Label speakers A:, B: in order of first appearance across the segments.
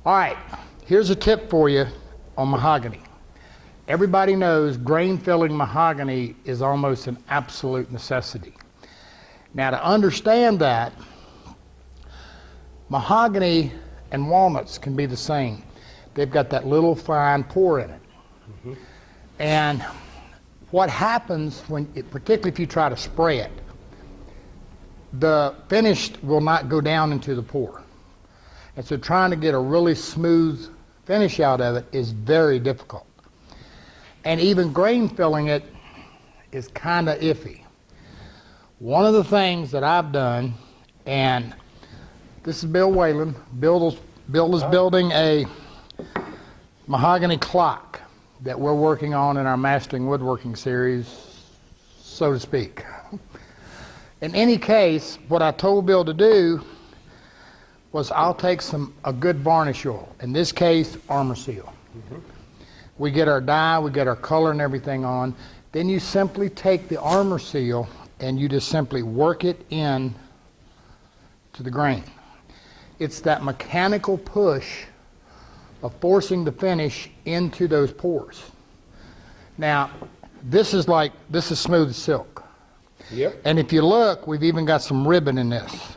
A: All right, here's a tip for you on mahogany. Everybody knows grain filling mahogany is almost an absolute necessity. Now, to understand that, mahogany and walnuts can be the same. They've got that little fine pore in it. Mm-hmm. And what happens when, particularly if you try to spray it, the finish will not go down into the pore. And so trying to get a really smooth finish out of it is very difficult. And even grain filling it is kind of iffy. One of the things that I've done, and this is Bill Whalen. Bill is building a mahogany clock that we're working on in our Mastering Woodworking series, so to speak. In any case, what I told Bill to do was I'll take a good varnish oil, in this case, Armor Seal. Mm-hmm. We get our dye, we get our color and everything on. Then you simply take the Armor Seal and you just simply work it in to the grain. It's that mechanical push of forcing the finish into those pores. Now, this is smooth as silk.
B: Yep.
A: And if you look, we've even got some ribbon in this.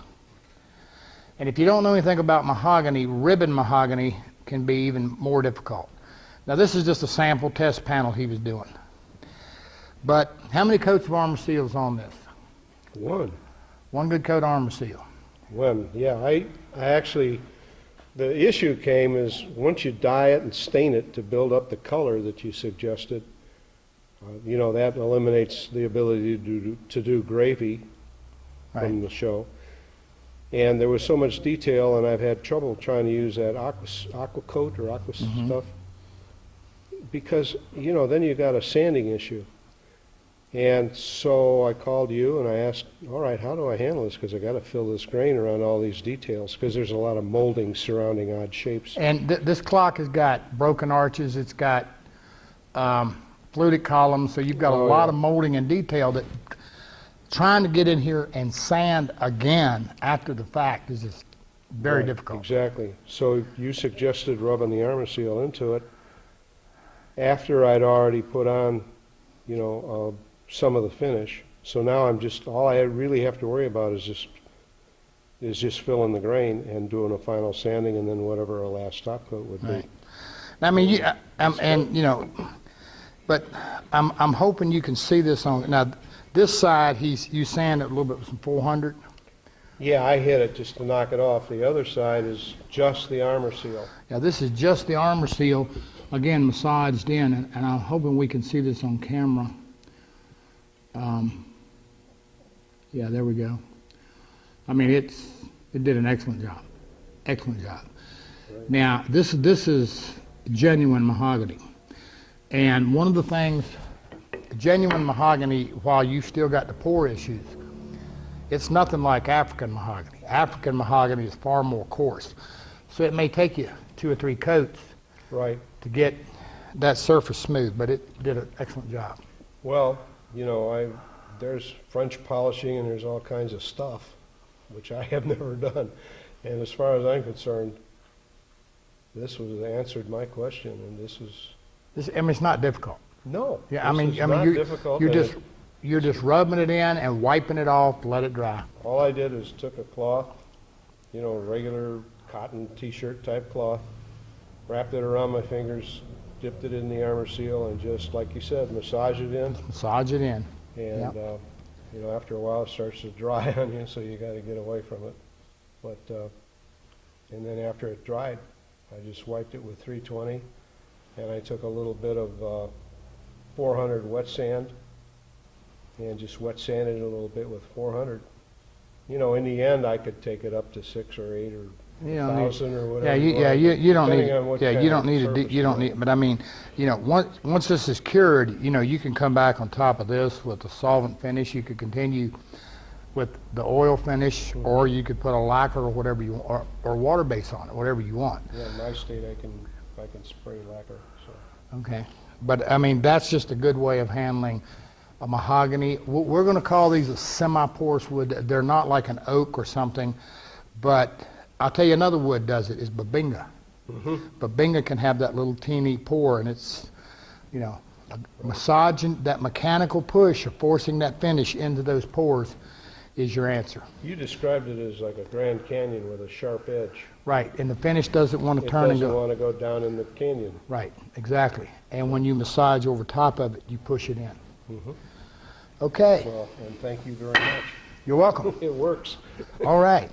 A: And if you don't know anything about mahogany, ribbon mahogany can be even more difficult. Now, this is just a sample test panel he was doing. But how many coats of Armor Seal is on this?
B: One.
A: One good coat of Armor Seal.
B: One, yeah. I actually, the issue came is once you dye it and stain it to build up the color that you suggested, that eliminates the ability to do gravy from the show. And there was so much detail, and I've had trouble trying to use that aqua coat or aqua stuff, because then you got a sanding issue. And so I called you and I asked, all right, how do I handle this? Because I got to fill this grain around all these details, because there's a lot of molding surrounding odd shapes.
A: And this clock has got broken arches, it's got fluted columns, so you've got a lot of molding and detail that trying to get in here and sand again after the fact is just very difficult.
B: Exactly. So you suggested rubbing the Armor Seal into it after I'd already put on, some of the finish. So now all I really have to worry about is just filling the grain and doing a final sanding, and then whatever a last top coat would be.
A: I mean, but I'm hoping you can see this on now. This side, you sand it a little bit with some 400.
B: Yeah, I hit it just to knock it off. The other side is just the Armor Seal.
A: Yeah, this is just the Armor Seal, again massaged in, and I'm hoping we can see this on camera. Yeah, there we go. I mean, it did an excellent job. Excellent job. Right. Now, this is genuine mahogany. And one of the things, genuine mahogany, while you still got the pore issues, it's nothing like African mahogany. African mahogany is far more coarse. So it may take you 2 or 3 coats to get that surface smooth, but it did an excellent job.
B: Well, there's French polishing and there's all kinds of stuff, which I have never done. And as far as I'm concerned, this answered my question, and
A: it's not difficult.
B: No.
A: Yeah,
B: difficult.
A: You're just rubbing it in and wiping it off to let it dry.
B: All I did is took a cloth, regular cotton t-shirt type cloth, wrapped it around my fingers, dipped it in the Armor Seal, and just like you said, massage it in.
A: Massage it in.
B: And after a while it starts to dry on you, so you got to get away from it. But and then after it dried, I just wiped it with 320, and I took a little bit of 400 wet sand and just wet sanded it a little bit with 400. In the end, I could take it up to 6 or 8 or 1,000 or whatever.
A: You don't need. But I mean, once this is cured, you can come back on top of this with the solvent finish. You could continue with the oil finish, or you could put a lacquer or whatever you want, or water base on it, whatever you want.
B: Yeah, in my state, I can spray lacquer. So.
A: Okay, but I mean that's just a good way of handling a mahogany. We're going to call these a semi-porous wood. They're not like an oak or something, but I'll tell you another wood does it, is babinga. But Binga can have that little teeny pore, and it's, you know, massaging that mechanical push of forcing that finish into those pores is your answer.
B: You described it as like a Grand Canyon with a sharp edge.
A: Right, and the finish doesn't want to
B: It
A: turn and
B: doesn't
A: go.
B: want to go down in the canyon.
A: Right, exactly. And when you massage over top of it, you push it in. Okay,
B: Well, and thank you very much.
A: you're welcome.
B: It works.
A: All right.